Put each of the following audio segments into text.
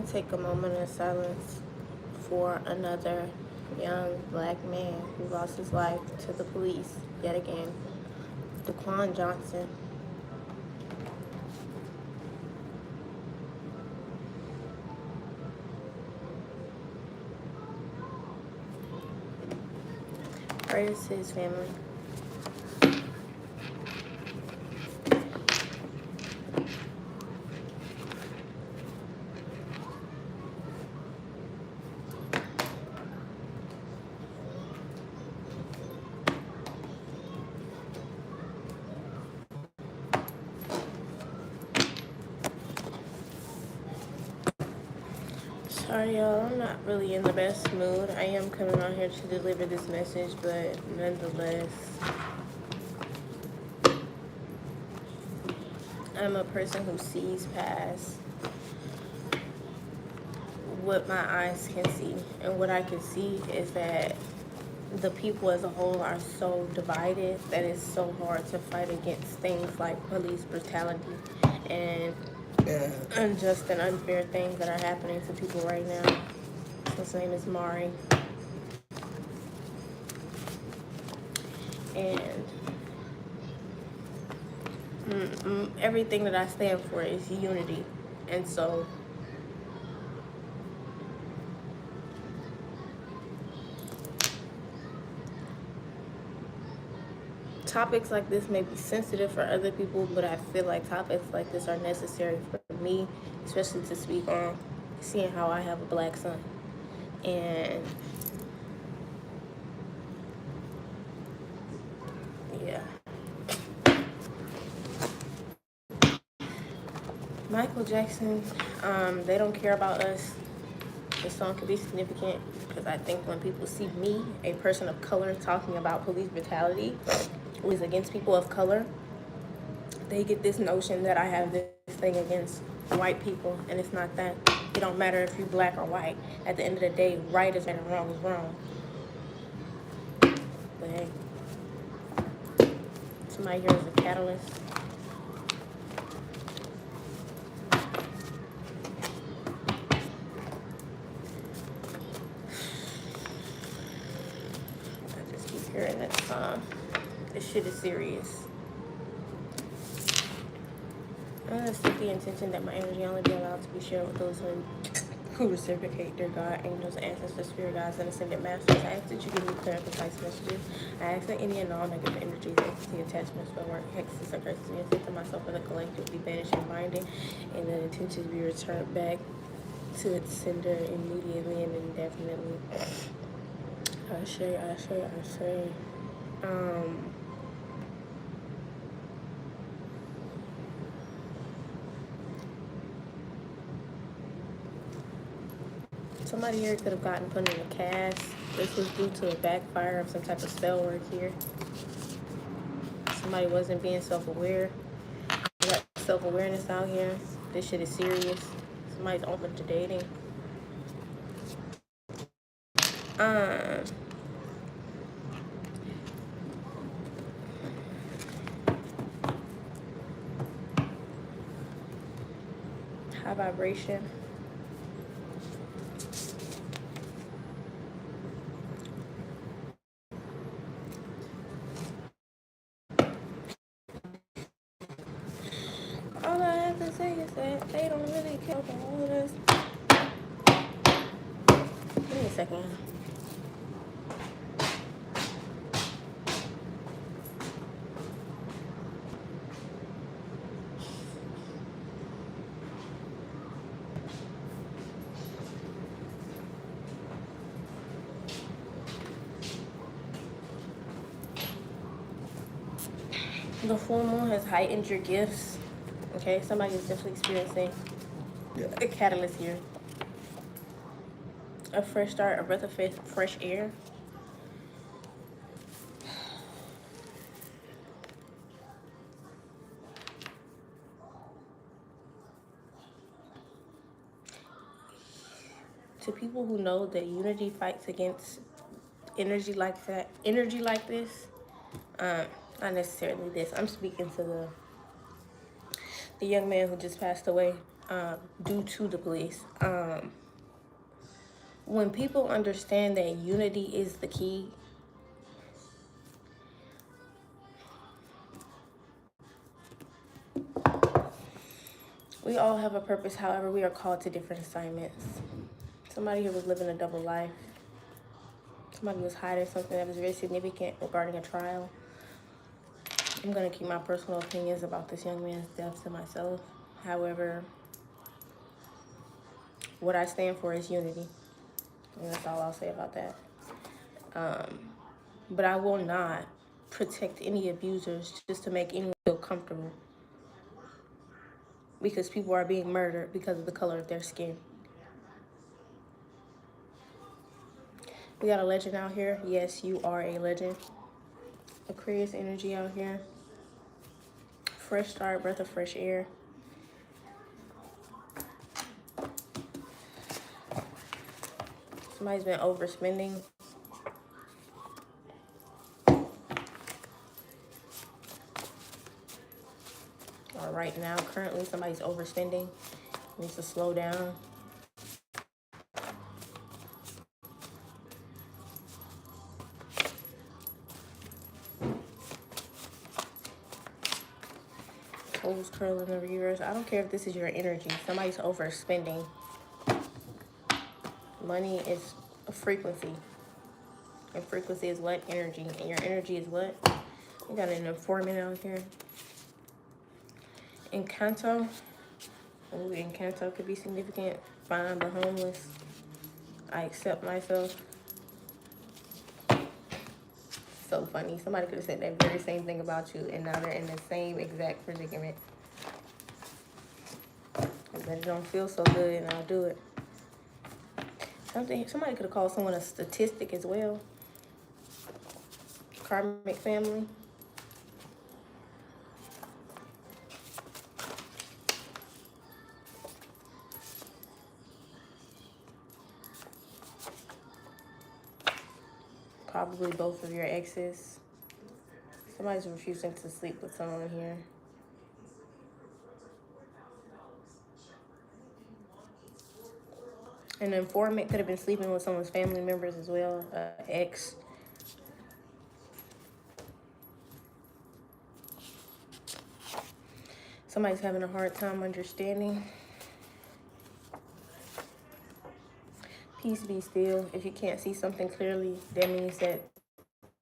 want to take a moment of silence for another young black man who lost his life to the police yet again, Daquan Johnson. Prayers to his family. Sorry, y'all, I'm not really in the best mood. I am coming on here to deliver this message, but nonetheless, I'm a person who sees past what my eyes can see. And what I can see is that the people as a whole are so divided that it's so hard to fight against things like police brutality and unjust and unfair things that are happening to people right now. His name is Mari. And everything that I stand for is unity. And so topics like this may be sensitive for other people, but I feel like topics like this are necessary for me, especially to speak on, seeing how I have a black son. And yeah. Michael Jackson, they don't care about us. This song could be significant because I think when people see me, a person of color, talking about police brutality, which is against people of color, they get this notion that I have this thing against white people, and it's not that. It don't matter if you're black or white. At the end of the day, right is right and wrong is wrong. But hey, somebody here is a catalyst. I just keep hearing that this shit is serious. I'm gonna set the intention that my energy only be allowed to be shared with those who reciprocate their God, angels, ancestors, spirit guides, and ascended masters. I ask that you give me clear and concise messages. I ask that any and all negative energies, entity, attachments, spellwork, hexes, or curses be sent to myself or the collective be banished and binding, and that intentions be returned back to its sender immediately and indefinitely. I say. Somebody here could have gotten put in a cast. This was due to a backfire of some type of spell work here. Somebody wasn't being self-aware. We got self-awareness out here. This shit is serious. Somebody's open to dating. High vibration. All I have to say is that they don't really care about all of this. Give me a second. The full moon has heightened your gifts. Okay, somebody is definitely experiencing a catalyst here. A fresh start, a breath of fresh air. To people who know that unity fights against energy like this, not necessarily this. I'm speaking to the young man who just passed away. due to the police. When people understand that unity is the key, we all have a purpose. However, we are called to different assignments. Somebody here was living a double life. Somebody was hiding something that was very significant regarding a trial. I'm going to keep my personal opinions about this young man's death to myself. However, what I stand for is unity. And that's all I'll say about that. But I will not protect any abusers just to make anyone feel comfortable. Because people are being murdered because of the color of their skin. We got a legend out here. Yes, you are a legend. Aquarius energy out here. Fresh start, breath of fresh air. Somebody's been overspending. Or right now, currently, somebody's overspending. Needs to slow down. Toes curling in the reverse. I don't care if this is your energy. Somebody's overspending. Money is a frequency. And frequency is what? Energy. And your energy is what? We got an informant out here. Encanto. Ooh, Encanto could be significant. Find the homeless. I accept myself. So funny. Somebody could have said that very same thing about you, and now they're in the same exact predicament. But it don't feel so good, and I'll do it. Somebody could have called someone a statistic as well. Karmic family. Probably both of your exes. Somebody's refusing to sleep with someone here. An informant could have been sleeping with someone's family members as well, ex. Somebody's having a hard time understanding. Peace be still. If you can't see something clearly, that means that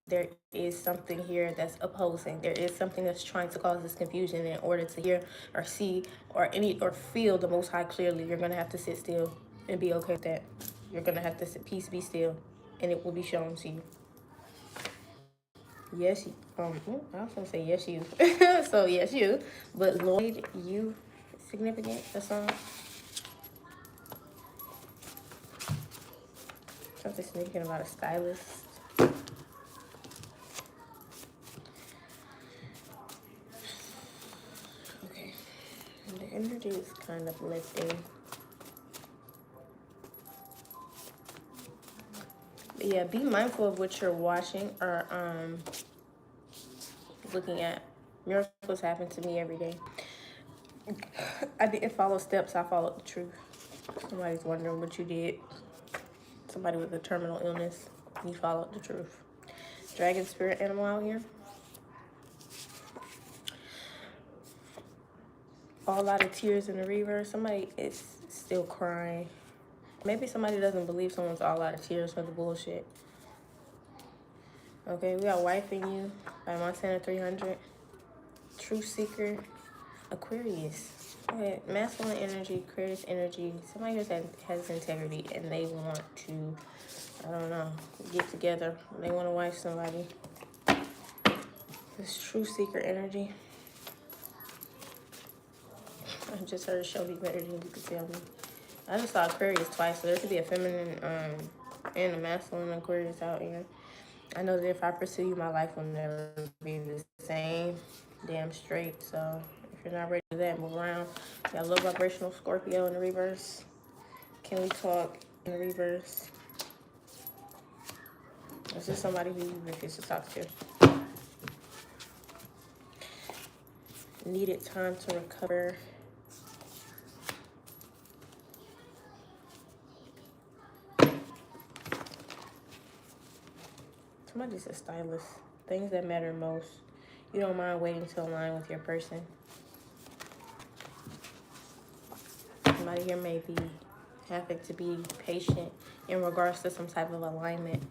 there is something here that's opposing. There is something that's trying to cause this confusion. In order to hear or see or feel the Most High clearly, you're gonna have to sit still and be okay with that. You're gonna have to sit, peace be still, and it will be shown to you. Yes, I was gonna say yes you. So yes you, but Lloyd, you significant or something? Something significant about a stylist. Okay, and the energy is kind of lifting. But yeah, be mindful of what you're watching or looking at. Miracles happen to me every day. I didn't follow steps, I followed the truth. Somebody's wondering what you did. Somebody with a terminal illness, you followed the truth. Dragon spirit animal out here. A lot of tears in the reverse. Somebody is still crying. Maybe somebody doesn't believe someone's all out of tears for the bullshit. Okay, we got Wife in You by Montana 300. Truth Seeker, Aquarius. Okay, masculine energy, Aquarius energy. Somebody has integrity and they want to, I don't know, get together. They want to wife somebody. This Truth Seeker energy. I just heard show me better than you could tell me. I just saw Aquarius twice, so there could be a feminine and a masculine Aquarius out here. I know that if I pursue you, my life will never be the same. Damn straight. So if you're not ready to do that, move around. Got a low vibrational Scorpio in the reverse. Can we talk in the reverse? Is this somebody who you refuse to talk to? Needed time to recover. Somebody's a stylist. Things that matter most. You don't mind waiting to align with your person. Somebody here may be having to be patient in regards to some type of alignment.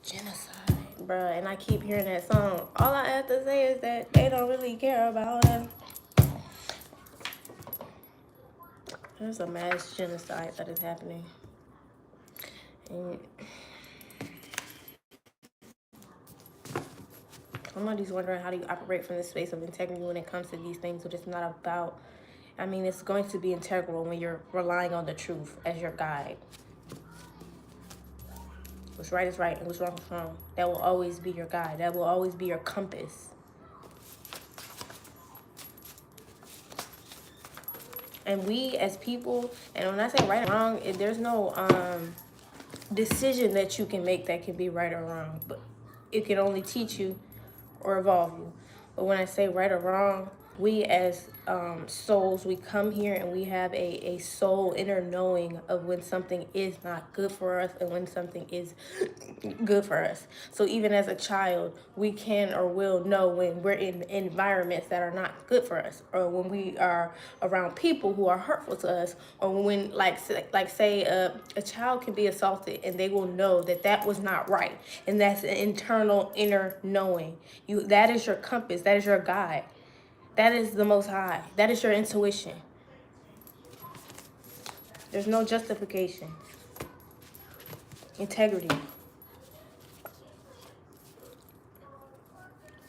Genocide, bruh. And I keep hearing that song. All I have to say is that they don't really care about us. There's a mass genocide that is happening. And somebody's wondering, how do you operate from this space of integrity when it comes to these things? But it's not about, I mean, it's going to be integral when you're relying on the truth as your guide. What's right is right and what's wrong is wrong. That will always be your guide. That will always be your compass. And we as people, and when I say right or wrong, there's no decision that you can make that can be right or wrong. But it can only teach you or evolve you. But when I say right or wrong, we as souls, we come here and we have a soul inner knowing of when something is not good for us and when something is good for us. So even as a child, we can or will know when we're in environments that are not good for us, or when we are around people who are hurtful to us, or when like say a child can be assaulted and they will know that that was not right, and that's an internal inner knowing. That is your compass, that is your guide. That is the Most High. That is your intuition. There's no justification. Integrity.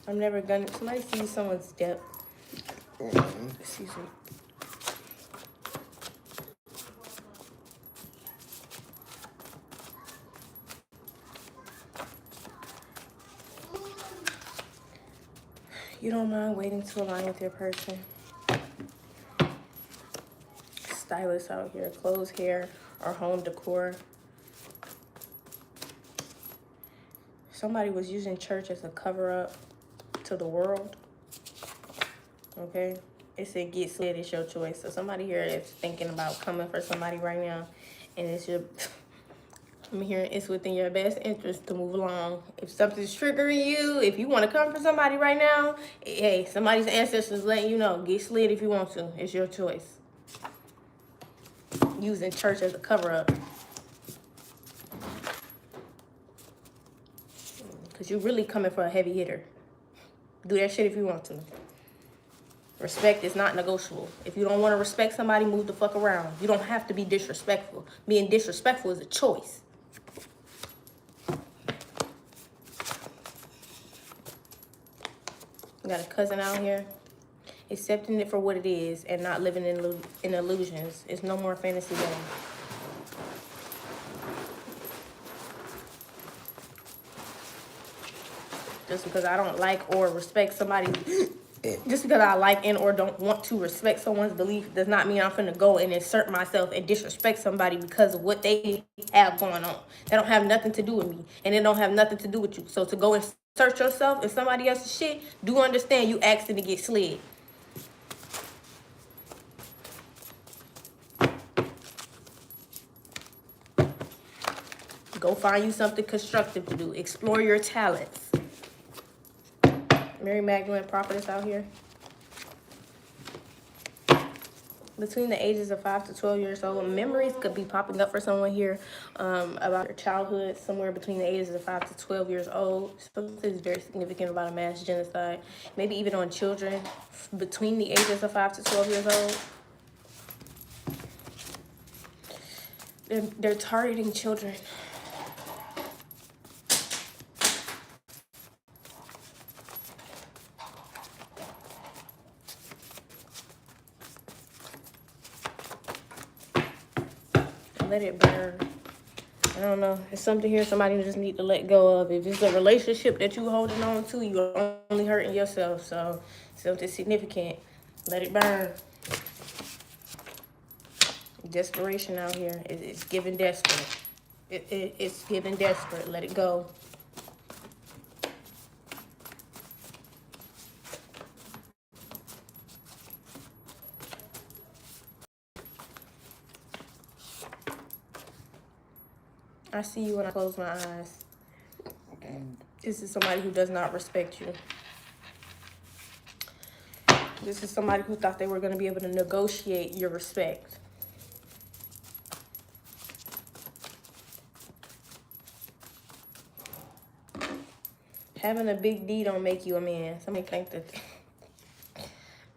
I'm never gonna. Somebody sees someone's depth. Excuse me. You don't mind waiting to align with your person. Stylists out here, clothes, hair, or home decor. Somebody was using church as a cover-up to the world. Okay? It said get slid, it's your choice. So somebody here is thinking about coming for somebody right now, and it's your... I'm hearing it's within your best interest to move along. If something's triggering you, if you want to come for somebody right now, hey, somebody's ancestors letting you know, get slid if you want to. It's your choice. Using church as a cover-up. Because you're really coming for a heavy hitter. Do that shit if you want to. Respect is not negotiable. If you don't want to respect somebody, move the fuck around. You don't have to be disrespectful. Being disrespectful is a choice. You got a cousin out here accepting it for what it is and not living in illusions. It's no more fantasy game. Just because I don't like or respect somebody, just because I like and or don't want to respect someone's belief does not mean I'm finna go and insert myself and disrespect somebody because of what they have going on. That don't have nothing to do with me, and it don't have nothing to do with you. So to go and insert yourself in somebody else's shit, do understand you asking to get slid. Go find you something constructive to do. Explore your talents. Mary Magdalene prophetess out here. Between the ages of 5 to 12 years old, memories could be popping up for someone here about their childhood, somewhere between the ages of 5 to 12 years old. Something is very significant about a mass genocide. Maybe even on children between the ages of 5 to 12 years old. They're targeting children. Let it burn. I don't know. It's something here somebody just need to let go of. If it's a relationship that you holding on to, you're only hurting yourself. So something significant, let it burn. Desperation out here. It's giving desperate. It's giving desperate. Let it go. I see you when I close my eyes. This is somebody who does not respect you. This is somebody who thought they were going to be able to negotiate your respect. Having a big D don't make you a man. Somebody think that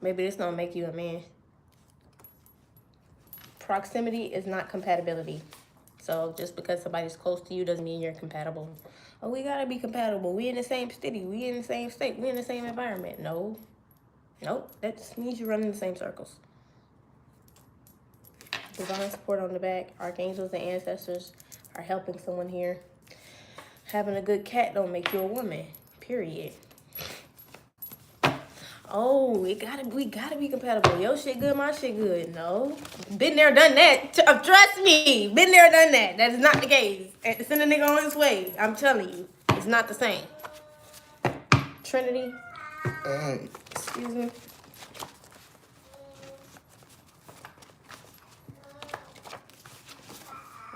maybe this don't make you a man. Proximity is not compatibility. So just because somebody's close to you doesn't mean you're compatible. Oh, we gotta be compatible. We in the same city. We in the same state. We in the same environment. No. Nope. That just means you run in the same circles. Divine support on the back. Archangels and ancestors are helping someone here. Having a good cat don't make you a woman. Period. Oh, we gotta be compatible. Your shit good, my shit good. No. Been there, done that. Trust me. Been there, done that. That is not the case. Send a nigga on his way. I'm telling you. It's not the same. Trinity. Excuse me.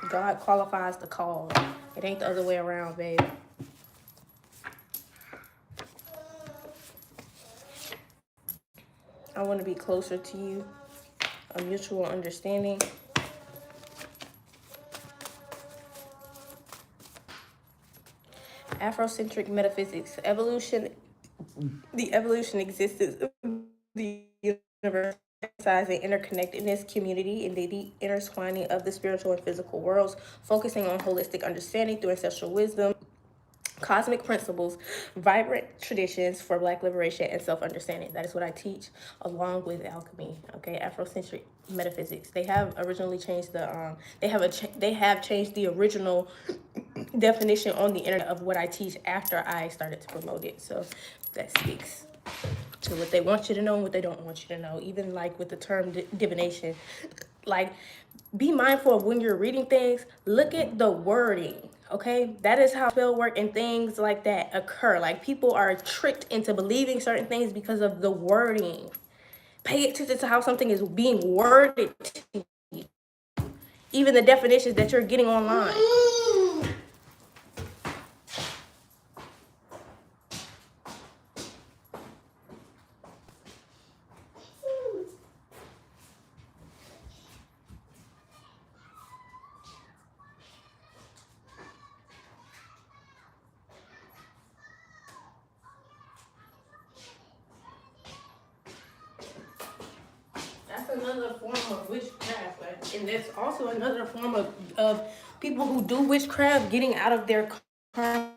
God qualifies the call. It ain't the other way around, babe. I want to be closer to you. A mutual understanding. Afrocentric metaphysics. Evolution. The evolution existence of the universe, emphasizing interconnectedness, community, and the deep intertwining of the spiritual and physical worlds, focusing on holistic understanding through ancestral wisdom, cosmic principles, vibrant traditions for Black liberation and self-understanding. That is what I teach along with alchemy. Okay, Afrocentric metaphysics. They have originally changed the they have changed the original definition on the internet of what I teach after I started to promote it. So that speaks to what they want you to know and what they don't want you to know. Even like with the term divination, like be mindful of when you're reading things. Look at the wording. Okay, that is how spell work and things like that occur. Like people are tricked into believing certain things because of the wording. Pay attention to how something is being worded to you. Even the definitions that you're getting online. That's another form of witchcraft, and that's also another form of people who do witchcraft getting out of their karma.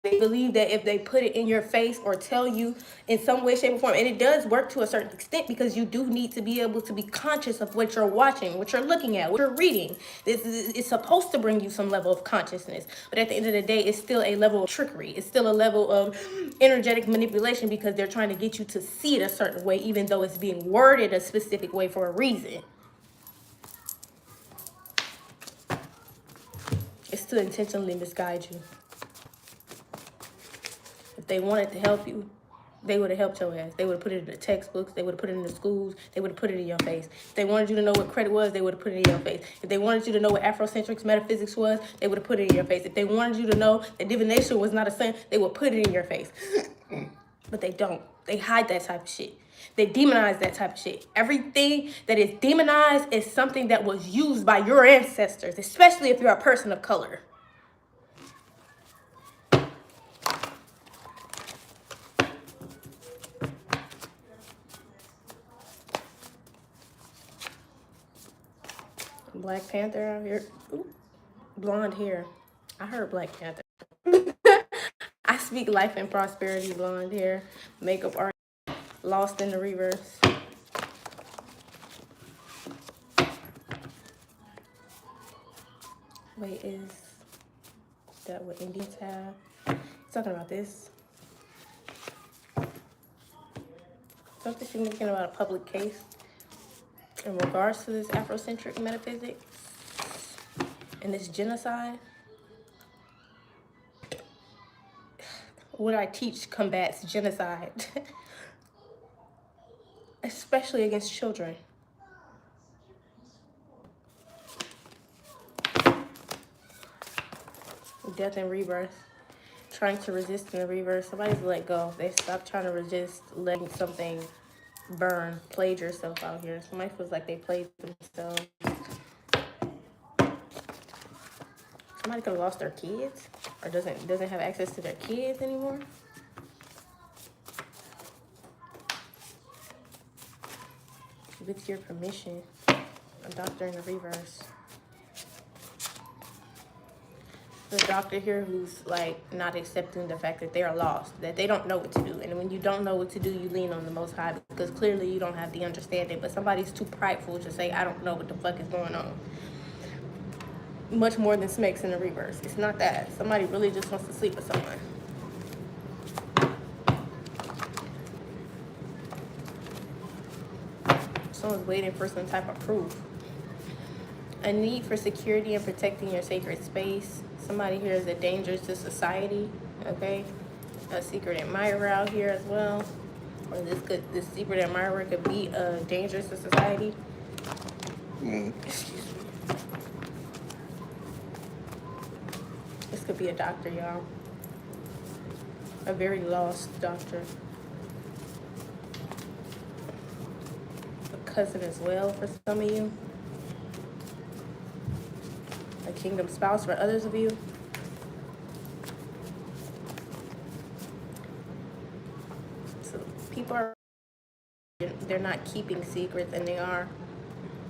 They believe that if they put it in your face or tell you in some way, shape, or form, and it does work to a certain extent because you do need to be able to be conscious of what you're watching, what you're looking at, what you're reading. This is supposed to bring you some level of consciousness, but at the end of the day, it's still a level of trickery. It's still a level of energetic manipulation because they're trying to get you to see it a certain way, even though it's being worded a specific way for a reason. It's to intentionally misguide you. If they wanted to help you, they would have helped your ass. They would have put it in the textbooks. They would have put it in the schools. They would have put it in your face. If they wanted you to know what credit was, they would have put it in your face. If they wanted you to know what Afrocentric metaphysics was, they would have put it in your face. If they wanted you to know that divination was not a sin, they would put it in your face. But they don't. They hide that type of shit. They demonize that type of shit. Everything that is demonized is something that was used by your ancestors, especially if you're a person of color. Black Panther out here. Ooh, blonde hair. I heard Black Panther. I speak life and prosperity, blonde hair, makeup art, lost in the reverse. Wait, is that what Indians have? Talking about this. Something significant about a public case in regards to this Afrocentric metaphysics and this genocide. What I teach combats genocide, especially against children. Death and rebirth. Trying to resist in the reverse. Somebody's let go. They stop trying to resist letting something burn. Played yourself out here. Somebody feels like they played themselves. Somebody could have lost their kids or doesn't have access to their kids anymore. With your permission. A doctor in the reverse. The doctor here who's like not accepting the fact that they are lost, that they don't know what to do. And when you don't know what to do, you lean on the Most High because clearly you don't have the understanding. But somebody's too prideful to say, I don't know what the fuck is going on. Much more than Smek's in the reverse. It's not that. Somebody really just wants to sleep with someone. Someone's waiting for some type of proof. A need for security and protecting your sacred space. Somebody here is a danger to society, okay? A secret admirer out here as well. Or this secret admirer could be a danger to society. Excuse me. This could be a doctor, y'all. A very lost doctor. A cousin as well for some of you. A kingdom spouse for others of you. So people are, they're not keeping secrets, and they are.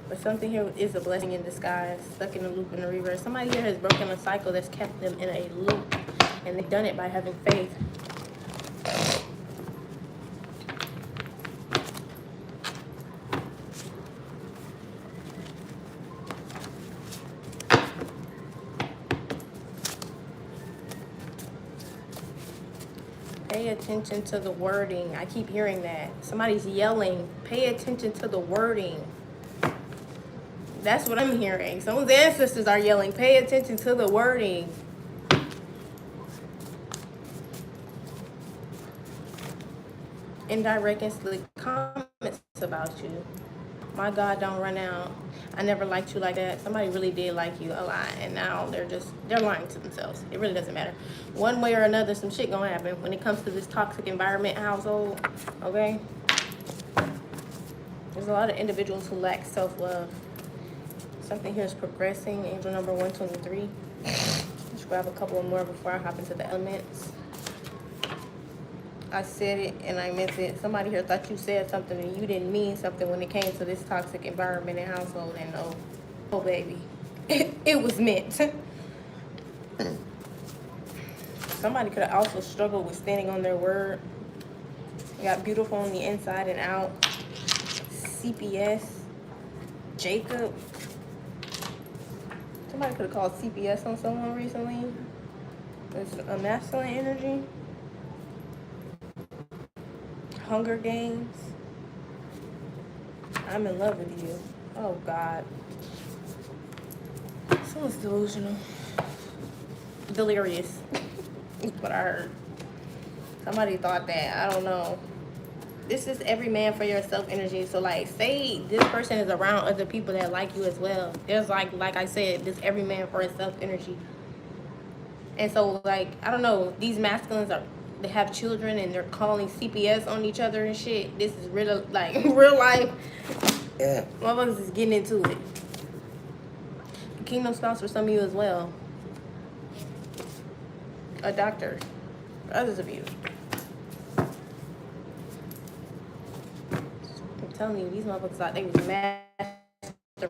But something here is a blessing in disguise, stuck in a loop in the reverse. Somebody here has broken a cycle that's kept them in a loop, and they've done it by having faith. Pay attention to the wording. I keep hearing that. Somebody's yelling. Pay attention to the wording. That's what I'm hearing. Someone's ancestors are yelling. Pay attention to the wording. Indirectly comments about you. My God, don't run out. I never liked you like that. Somebody really did like you a lot, and now they're lying to themselves. It really doesn't matter. One way or another, some shit gonna happen when it comes to this toxic environment household, okay? There's a lot of individuals who lack self-love. Something here is progressing. Angel number 123. Let's grab a couple more before I hop into the elements. I said it and I meant it. Somebody here thought you said something and you didn't mean something when it came to this toxic environment and household. And oh baby, it was meant. Somebody could have also struggled with standing on their word. You got beautiful on the inside and out. CPS. Jacob. Somebody could have called CPS on someone recently. There's a masculine energy. Hunger Games. I'm in love with you. Oh God. Someone's delusional. Delirious. Is what I heard. Somebody thought that. I don't know. This is every man for yourself energy. So like, say this person is around other people that like you as well. There's like I said, this every man for himself energy. And so like, I don't know, these masculines they have children and they're calling CPS on each other and shit. This is real, like real life. Yeah. Motherfuckers is getting into it. Kingdom spouse for some of you as well. A doctor for others of you. I'm telling you, these motherfuckers thought they was master.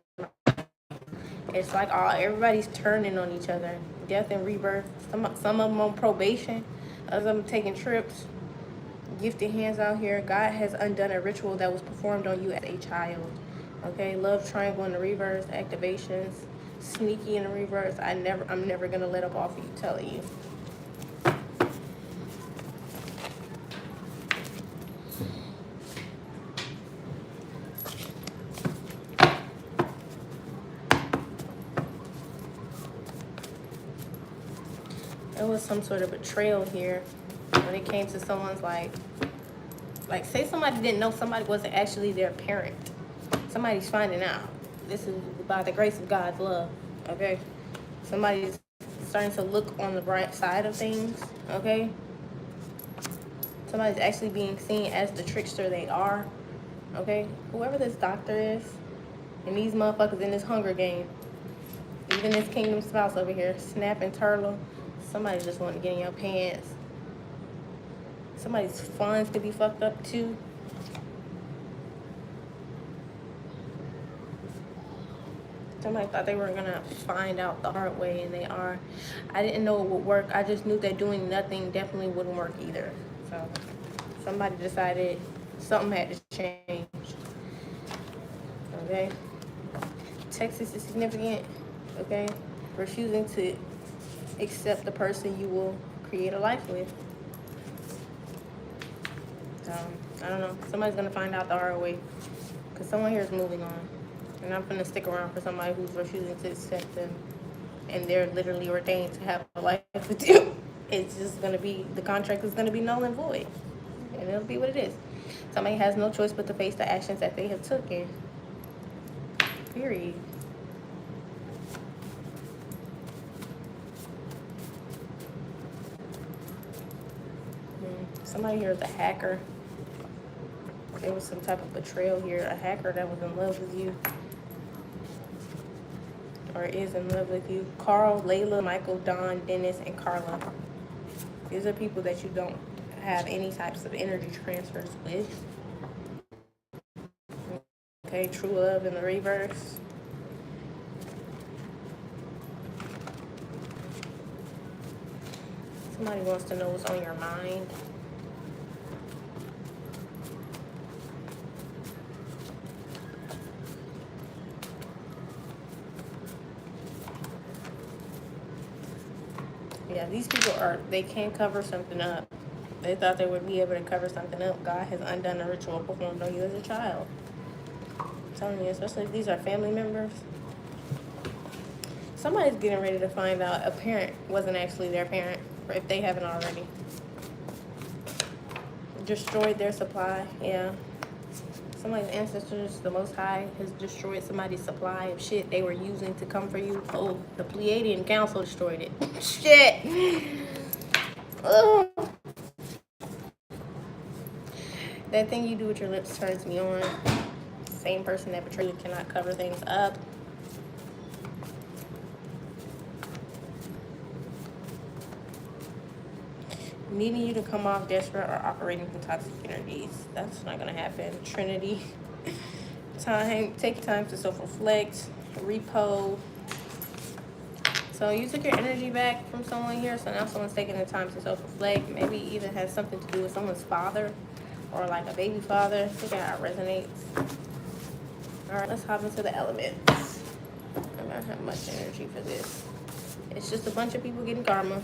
It's like everybody's turning on each other. Death and rebirth. Some of them on probation. Others of them taking trips. Gifted hands out here. God has undone a ritual that was performed on you as a child. Okay, love triangle in the reverse. Activations. Sneaky in the reverse. I'm never gonna let up off of you, telling you. There was some sort of betrayal here when it came to someone's like say somebody didn't know somebody wasn't actually their parent. Somebody's finding out. This is by the grace of God's love, okay? Somebody's starting to look on the bright side of things, okay? Somebody's actually being seen as the trickster they are, okay? Whoever this doctor is, and these motherfuckers in this Hunger Game, even this Kingdom Spouse over here, Snap and Turtle, somebody just want to get in your pants. Somebody's funds could be fucked up too. Somebody thought they were gonna find out the hard way, and they are. I didn't know it would work. I just knew that doing nothing definitely wouldn't work either. So somebody decided something had to change. Okay. Texas is significant. Okay. Refusing to accept the person you will create a life with. I don't know. Somebody's gonna find out the hard way, because someone here is moving on. And I'm gonna stick around for somebody who's refusing to accept them, and they're literally ordained to have a life with you. It's just gonna be, the contract is gonna be null and void, and it'll be what it is. Somebody has no choice but to face the actions that they have taken. Period. Somebody here is a hacker. There was some type of betrayal here. A hacker that was in love with you, or is in love with you. Carl, Layla, Michael, Don, Dennis, and Carla. These are people that you don't have any types of energy transfers with. Okay, true love in the reverse. Somebody wants to know what's on your mind. Yeah, these people they can't cover something up. They thought they would be able to cover something up. God has undone a ritual performed on you as a child. I'm telling you, especially if these are family members. Somebody's getting ready to find out a parent wasn't actually their parent, or if they haven't already. Destroyed their supply, yeah. Somebody's ancestors, the Most High, has destroyed somebody's supply of shit they were using to come for you. Oh, the Pleiadian Council destroyed it. Shit. Oh. That thing you do with your lips turns me on. Same person that betrayed you cannot cover things up. Needing you to come off desperate or operating from toxic energies. That's not gonna happen. Trinity. Take time to self-reflect. Repo. So you took your energy back from someone here, so now someone's taking the time to self-reflect. Maybe even has something to do with someone's father, or like a baby father. Look at how it resonates. All right, let's hop into the elements. I don't have much energy for this. It's just a bunch of people getting karma.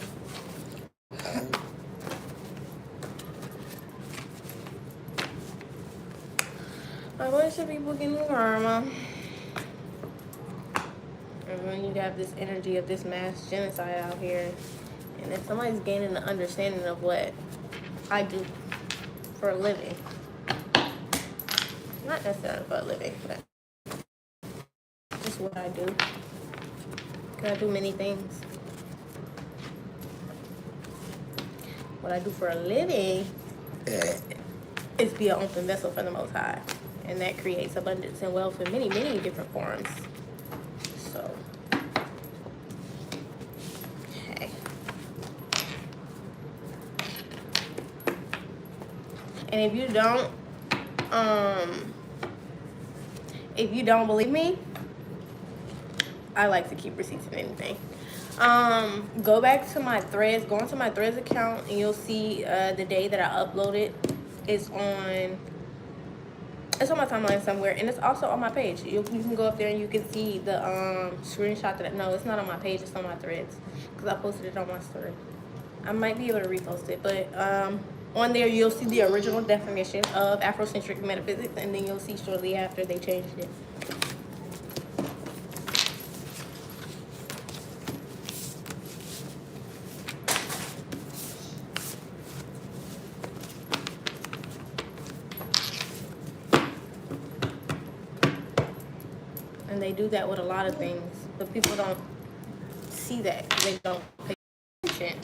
A bunch of people getting karma. And then you have this energy of this mass genocide out here. And if somebody's gaining the understanding of what I do for a living. Not necessarily for a living, but just what I do. I do many things. What I do for a living is be an open vessel for the Most High. And that creates abundance and wealth in many, many different forms. So, okay. And if you don't believe me, I like to keep receipts of anything. Go back to my threads, go into my threads account, and you'll see the day that I uploaded. It's on my timeline somewhere, and it's also on my page. You can go up there and you can see the screenshot that no, it's not on my page, it's on my threads, because I posted it on my story. I might be able to repost it, but on there you'll see the original definition of Afrocentric metaphysics, and then you'll see shortly after they changed it. And they do that with a lot of things, but people don't see see that because they don't pay attention.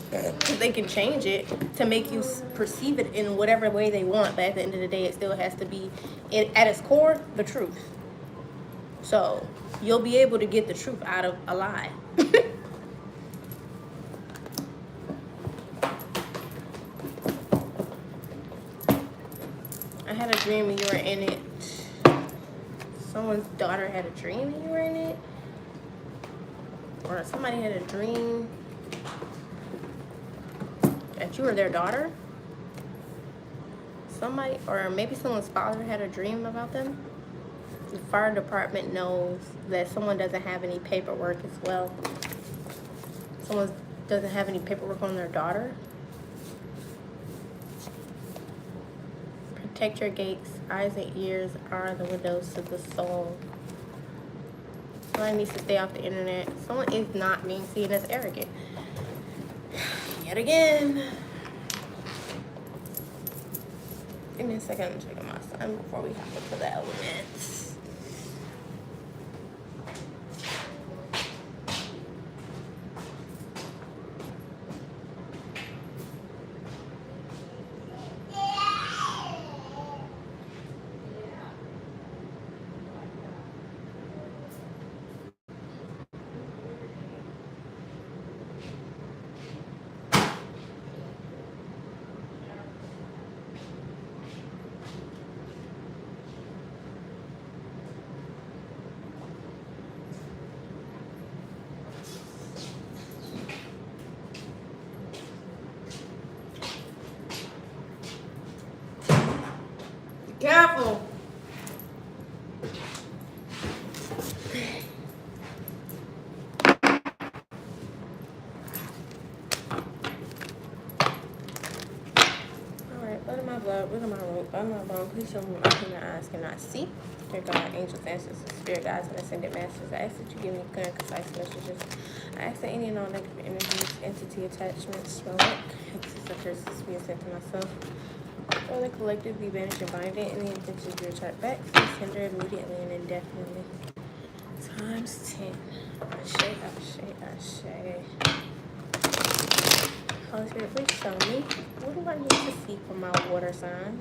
Because they can change it to make you perceive it in whatever way they want, but at the end of the day, it still has to be, at its core, the truth. So you'll be able to get the truth out of a lie. I had a dream and you were in it. Someone's daughter had a dream and you were in it. Or somebody had a dream that you were their daughter. Somebody, or maybe someone's father had a dream about them. The fire department knows that someone doesn't have any paperwork as well. Someone doesn't have any paperwork on their daughter. Protect your gates. Eyes and ears are the windows to the soul. Someone needs to stay off the internet. Someone is not being seen as arrogant. Yet again. Give me a second. I'm checking my son before we hop into the elements. Careful. Alright, blood in my blood, blood in my root, blood in my bone. Please show me what my eyes cannot see. Dear God, angels, ancestors, spirit guides, and ascended masters, I ask that you give me clear and concise messages. I ask that any and all negative energies, entity attachments, spell work, hexes, or curses being sent to myself, or the collective be banished and binded, and the intentions be returned back. Please tender immediately and indefinitely. Times 10. Ashe, ashe, ashe. Holy Spirit, please show me. What do I need to see for my water signs?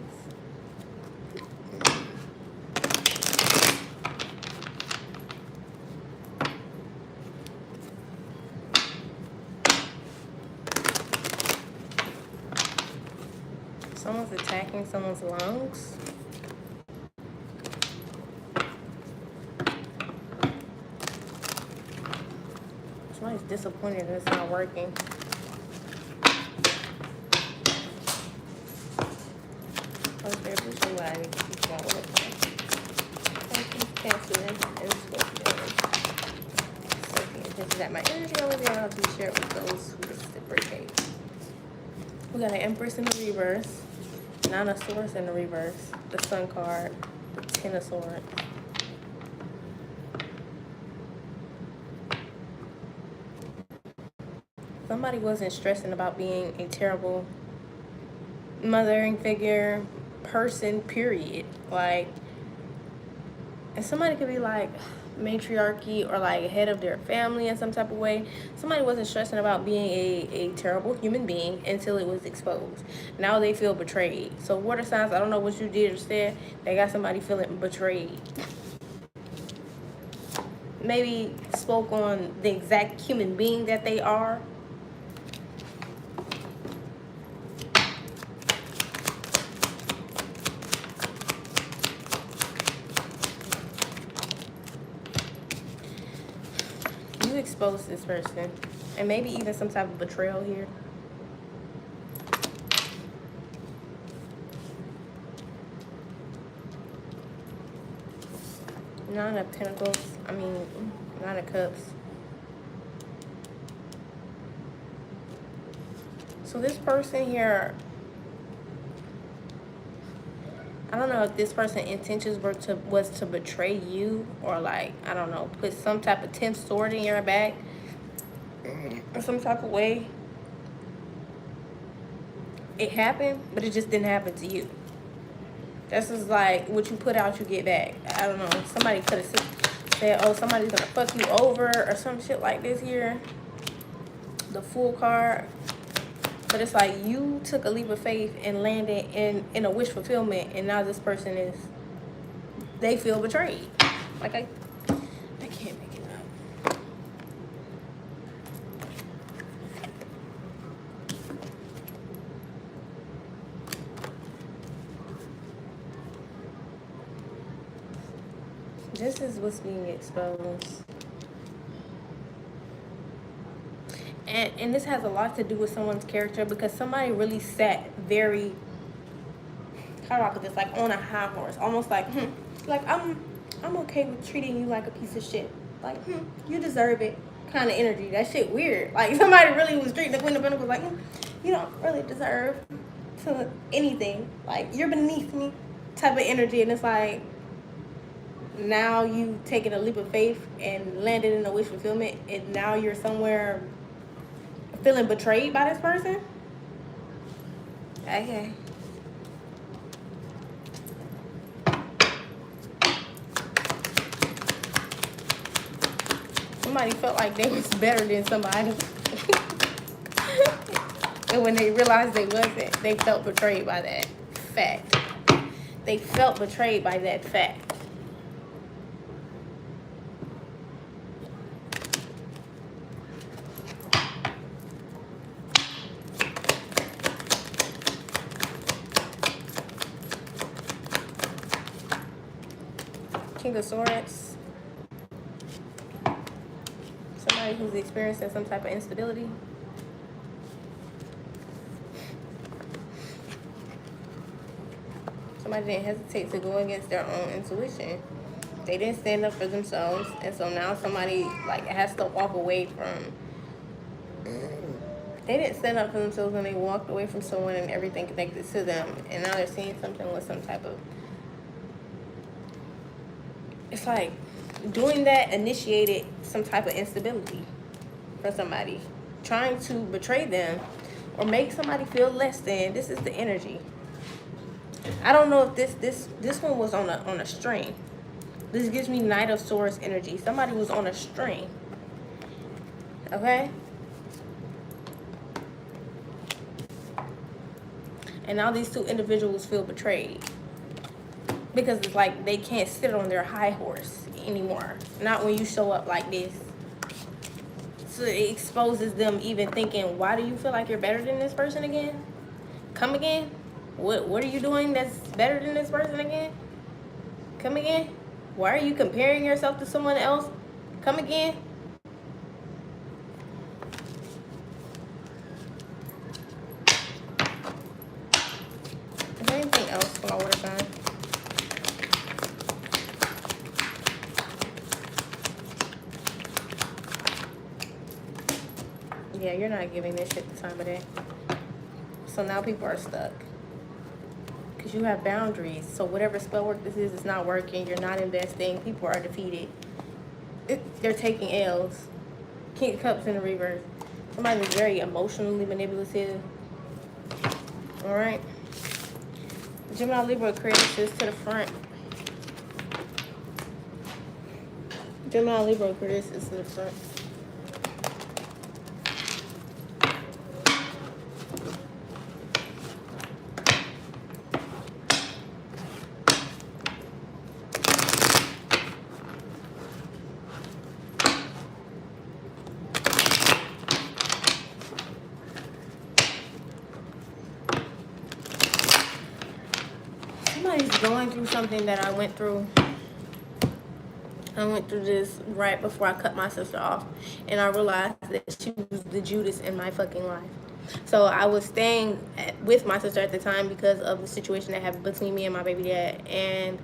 Someone's attacking someone's lungs. Somebody's disappointed and it's not working. Okay, please show why I need to keep going with it. Canceling and Scorpio. This is that my energy only be allowed to be shared with those who reciprocate. We got an Empress in the reverse. Nine of Swords in the reverse, the Sun card, the Ten of Swords. Somebody wasn't stressing about being a terrible mothering figure, person, period. Like, and somebody could be like matriarchy or like head of their family in some type of way. Somebody wasn't stressing about being a terrible human being until it was exposed. Now they feel betrayed. So water signs, I don't know what you did or said, they got somebody feeling betrayed. Maybe spoke on the exact human being that they are. You expose this person, and maybe even some type of betrayal here. Nine of Pentacles, Nine of Cups. So this person here, I don't know if this person's intentions was to betray you, or like, I don't know, put some type of 10th sword in your back or some type of way. It happened, but it just didn't happen to you. This is like what you put out, you get back. I don't know. Somebody could have said, oh, somebody's gonna fuck you over or some shit like this here. The Fool card. But it's like you took a leap of faith and landed in a wish fulfillment, and now this person is, they feel betrayed. Like I can't make it up. This is what's being exposed. And this has a lot to do with someone's character, because somebody really sat very, how do I put this, like on a high horse, almost like, like I'm okay with treating you like a piece of shit. Like, you deserve it kind of energy. That shit weird. Like somebody really was treating the Queen of Pentacles like, you don't really deserve to anything. Like, you're beneath me type of energy. And it's like, now you taking a leap of faith and landed in a wish fulfillment, and now you're somewhere feeling betrayed by this person. Okay. Somebody felt like they was better than somebody. And when they realized they wasn't, they felt betrayed by that fact. They felt betrayed by that fact. King of Swords. Somebody who's experiencing some type of instability. Somebody didn't hesitate to go against their own intuition. They didn't stand up for themselves, and so now somebody like has to walk away from. They didn't stand up for themselves when they walked away from someone and everything connected to them, and now they're seeing something with some type of. It's like doing that initiated some type of instability for somebody, trying to betray them or make somebody feel less than. This is the energy. I don't know if this one was on a string. This gives me Knight of Swords energy. Somebody was on a string. Okay? And now these two individuals feel betrayed, because it's like they can't sit on their high horse anymore. Not when you show up like this. So it exposes them even thinking, why do you feel like you're better than this person again? Come again? What are you doing that's better than this person again? Come again? Why are you comparing yourself to someone else? Come again? Is there anything else for my water sign? Yeah, you're not giving this shit the time of day. So now people are stuck. Because you have boundaries. So whatever spell work this is not working. You're not investing. People are defeated. They're taking L's. King of Cups in the reverse. Somebody is very emotionally manipulative. Alright. Gemini, Libra, Aquarius is to the front. Gemini, Libra, Aquarius is to the front. Somebody's going through something that I went through. I went through this right before I cut my sister off, and I realized that she was the Judas in my fucking life. So I was staying with my sister at the time because of the situation that happened between me and my baby dad. And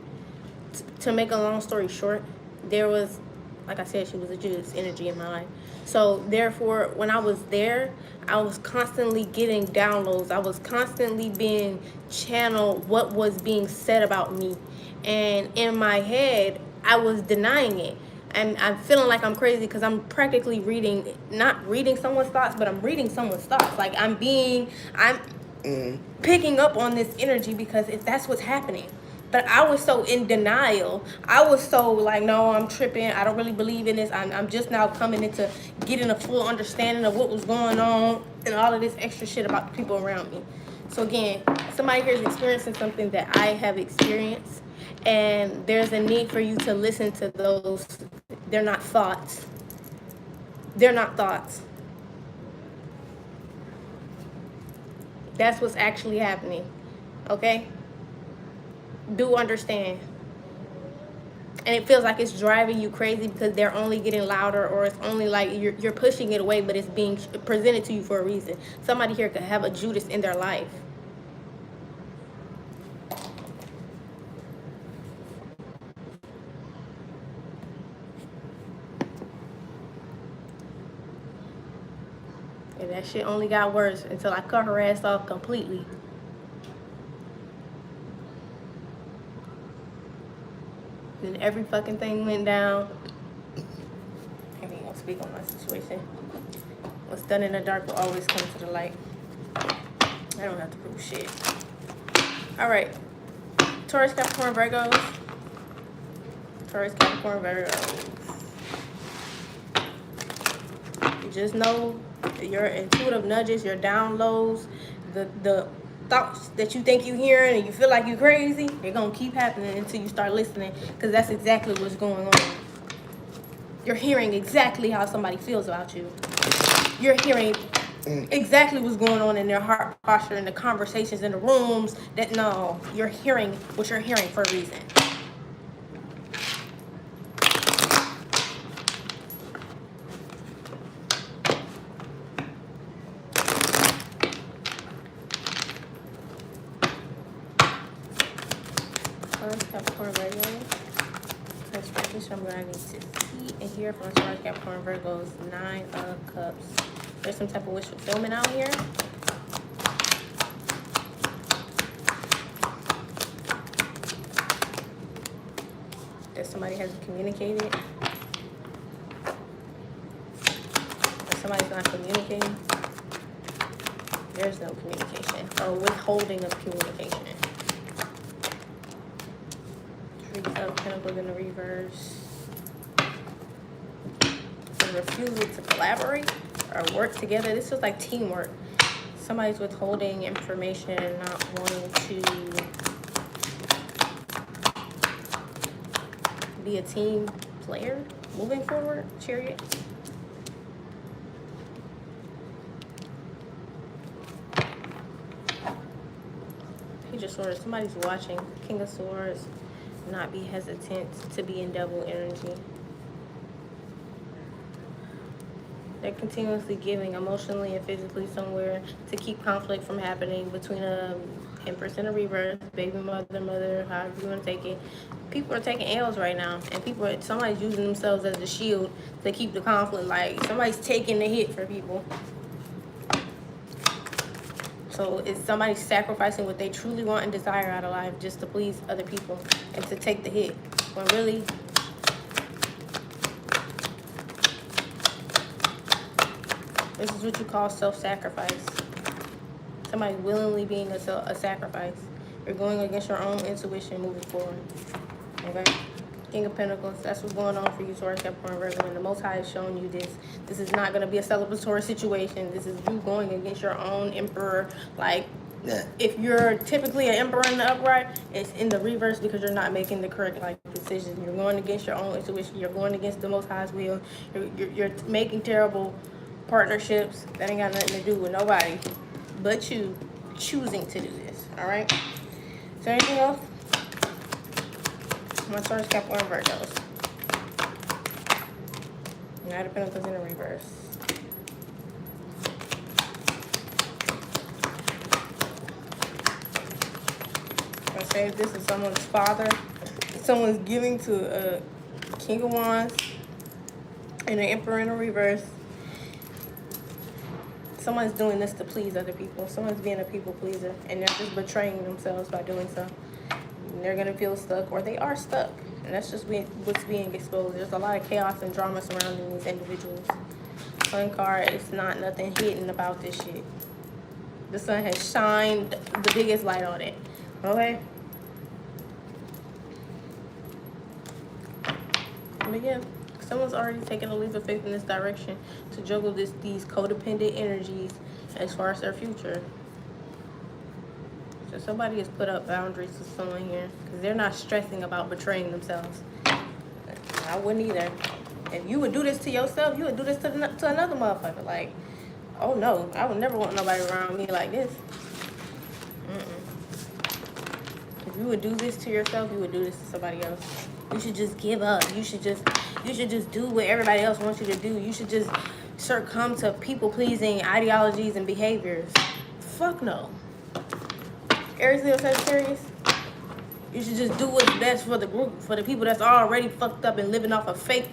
to make a long story short, there was, like I said, she was a Judas energy in my life. So therefore, when I was there, I was constantly getting downloads. I was constantly being channeled what was being said about me. And in my head, I was denying it. And I'm feeling like I'm crazy because I'm practically not reading someone's thoughts, but I'm reading someone's thoughts. Like I'm picking up on this energy, because if that's what's happening. But I was so in denial. I was so like, no, I'm tripping. I don't really believe in this. I'm just now coming into getting a full understanding of what was going on and all of this extra shit about the people around me. So again, somebody here is experiencing something that I have experienced, and there's a need for you to listen to those. They're not thoughts. They're not thoughts. That's what's actually happening. Okay? Do understand. And it feels like it's driving you crazy because they're only getting louder, or it's only like you're pushing it away, but it's being presented to you for a reason. Somebody here could have a Judas in their life. And that shit only got worse until I cut her ass off completely. Then every fucking thing went down. I ain't gonna speak on my situation. What's done in the dark will always come to the light. I don't have to prove shit. Alright. Taurus, Capricorn, Virgos. Taurus, Capricorn, Virgos. You just know your intuitive nudges, your downloads, the thoughts that you think you're hearing and you feel like you're crazy, they're gonna keep happening until you start listening, because that's exactly what's going on. You're hearing exactly how somebody feels about you. You're hearing exactly what's going on in their heart posture, in the conversations, in the rooms. That no, you're hearing what you're hearing for a reason. Capricorn, Virgo. Transportation, I'm gonna need to see and hear from Taurus, Capricorn, Virgo's 9 of Cups. There's some type of wish fulfillment out here. That somebody hasn't communicated. Or somebody's not communicating. There's no communication or withholding of communication. Of Pentacles in the reverse. The refusal to collaborate or work together. This is like teamwork. Somebody's withholding information, not wanting to be a team player moving forward. Chariot. Page of Swords. Somebody's watching. King of Swords. Not be hesitant to be in double energy. They're continuously giving emotionally and physically somewhere to keep conflict from happening between a Empress and a reverse, baby mother, however you want to take it. People are taking L's right now, and somebody's using themselves as a shield to keep the conflict. Like somebody's taking the hit for people. So it's somebody sacrificing what they truly want and desire out of life just to please other people and to take the hit. When really, this is what you call self-sacrifice. Somebody willingly being a sacrifice. You're going against your own intuition moving forward. Okay? King of Pentacles, that's what's going on for you, Taurus, Capricorn, Virgo, and the Most High is showing you this. This is not going to be a celebratory situation. This is you going against your own emperor. Like, if you're typically an emperor in the upright, it's in the reverse because you're not making the correct decision. You're going against your own intuition. You're going against the Most High's will. You're making terrible partnerships that ain't got nothing to do with nobody but you choosing to do this. All right? Is there anything else? My Taurus, Capricorn, Virgos. Knight of Pentacles in the reverse. I say if this is someone's father, someone's giving to a King of Wands and an Emperor in the reverse. Someone's doing this to please other people. Someone's being a people pleaser, and they're just betraying themselves by doing so. And they're gonna feel stuck, or they are stuck, and that's just what's being exposed. There's a lot of chaos and drama surrounding these individuals. Sun card, it's not nothing hidden about this shit. The sun has shined the biggest light on it. Okay? But yeah, someone's already taken a leap of faith in this direction to juggle these codependent energies as far as their future. So somebody has put up boundaries to someone here because they're not stressing about betraying themselves. I wouldn't either. If you would do this to yourself, you would do this to another motherfucker. Like, oh no, I would never want nobody around me like this. If you would do this to yourself, you would do this to somebody else. You should just give up. You should just do what everybody else wants you to do. You should just succumb to people-pleasing ideologies and behaviors. Fuck no. Aries, Leo, Sagittarius, you should just do what's best for the group, for the people that's already fucked up and living off a fake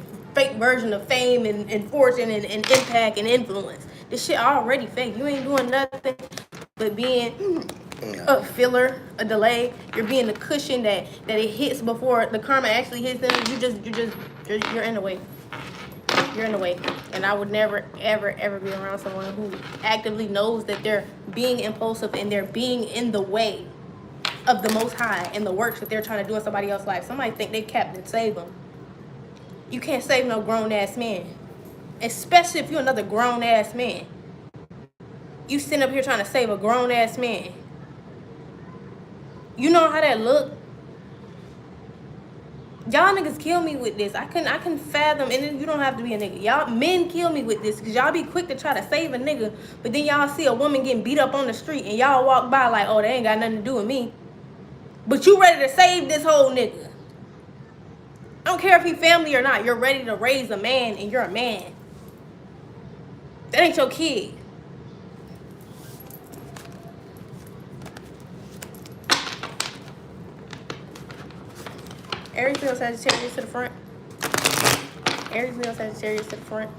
version of fame and fortune and impact and influence. This shit already fake. You ain't doing nothing but being a filler, a delay. You're being the cushion that it hits before the karma actually hits them. You're in the way. You're in the way. And I would never, ever be around someone who actively knows that they're being impulsive and they're being in the way of the Most High and the works that they're trying to do in somebody else's life. Somebody think they Captain Save them. You can't save no grown-ass man. Especially if you're another grown-ass man. You sitting up here trying to save a grown-ass man. You know how that look? Y'all niggas kill me with this. I couldn't fathom, and you don't have to be a nigga. Y'all men kill me with this, because y'all be quick to try to save a nigga, but then y'all see a woman getting beat up on the street, and y'all walk by like, oh, they ain't got nothing to do with me. But you ready to save this whole nigga. I don't care if he family or not. You're ready to raise a man, and you're a man. That ain't your kid. Aries, Leo, Sagittarius to the front. Aries, Leo, Sagittarius to the front.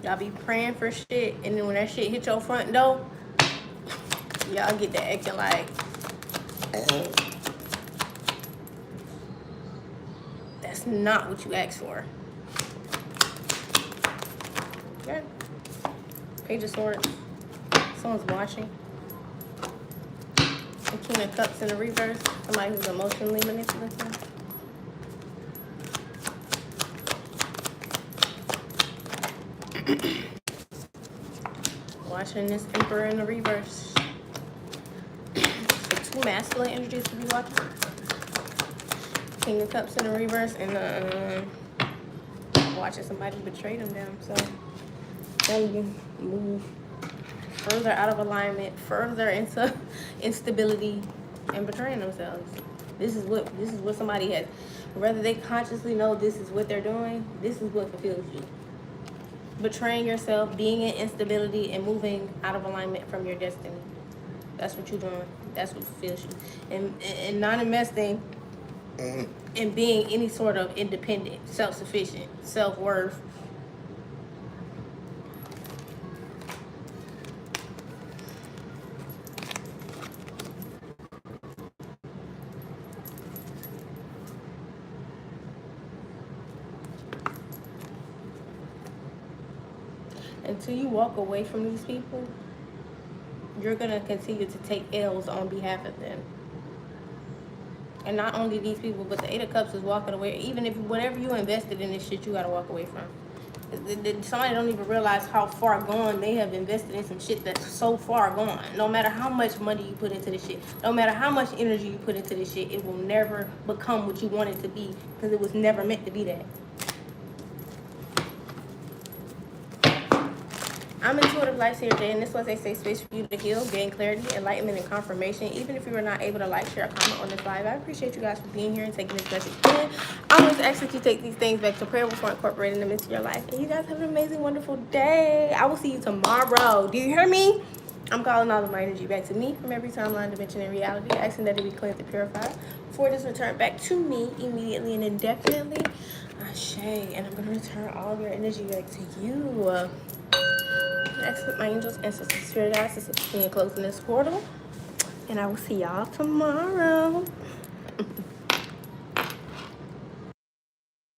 Y'all be praying for shit, and then when that shit hit your front door, y'all get to acting like, that's not what you asked for. Okay. Page of Swords. Someone's watching. The King of Cups in the reverse. Somebody who's emotionally manipulative. Watching this Emperor in the reverse. So 2 masculine energies to be watching. King of Cups in the reverse, and watching somebody betray them down. So then move further out of alignment, further into instability, and betraying themselves. This is what somebody has. Whether they consciously know this is what they're doing, this is what fulfills you. Betraying yourself, being in instability, and moving out of alignment from your destiny. That's what you're doing. That's what fulfills you. And not investing in being any sort of independent, self-sufficient, self-worth. Until you walk away from these people, you're going to continue to take L's on behalf of them. And not only these people, but the 8 of Cups is walking away. Even if whatever you invested in this shit, you got to walk away from. Somebody don't even realize how far gone they have invested in some shit that's so far gone. No matter how much money you put into this shit, no matter how much energy you put into this shit, it will never become what you want it to be, because it was never meant to be that. I'm IntuitivelightSeerJae, and this was a safe space for you to heal, gain clarity, enlightenment, and confirmation. Even if you were not able to like, share, or comment on this live, I appreciate you guys for being here and taking this message in. I always ask that you take these things back to prayer before incorporating them into your life. And you guys have an amazing, wonderful day. I will see you tomorrow. Do you hear me? I'm calling all of my energy back to me from every timeline, dimension, and reality, asking that it be cleansed and purified for this return back to me immediately and indefinitely. Ashe, and I'm going to return all of your energy back to you. Asking my angels, ancestors, spirit guides, to assist me in closing this portal. And I will see y'all tomorrow.